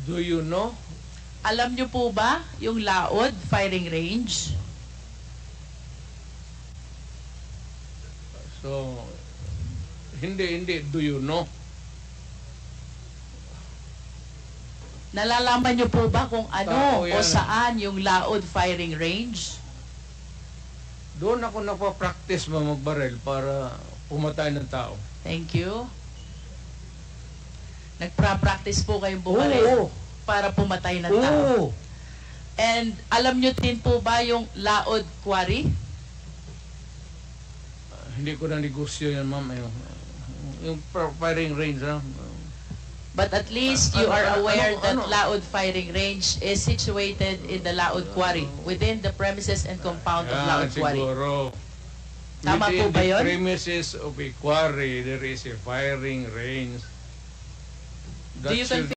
Do you know? Alam nyo po ba yung Laod firing range? So, hindi. Do you know? Nalalaman nyo po ba kung ano Tao o yan. saan yung Laod firing range? Doon ako napapractice magbaril para pumatay ng tao. Thank you. Nagpa-practice po kayong bumaril para pumatay ng tao. And alam nyo din po ba yung Laod Quarry? Hindi ko na negosyo yan, ma'am. Yung firing range, ha? But at least you are aware that ano? Laod firing range is situated in the Laod Quarry, within the premises and compound of Laod Quarry. Siguro. Tama po Within ba the yun? premises of a quarry, there is a firing range. Do you That should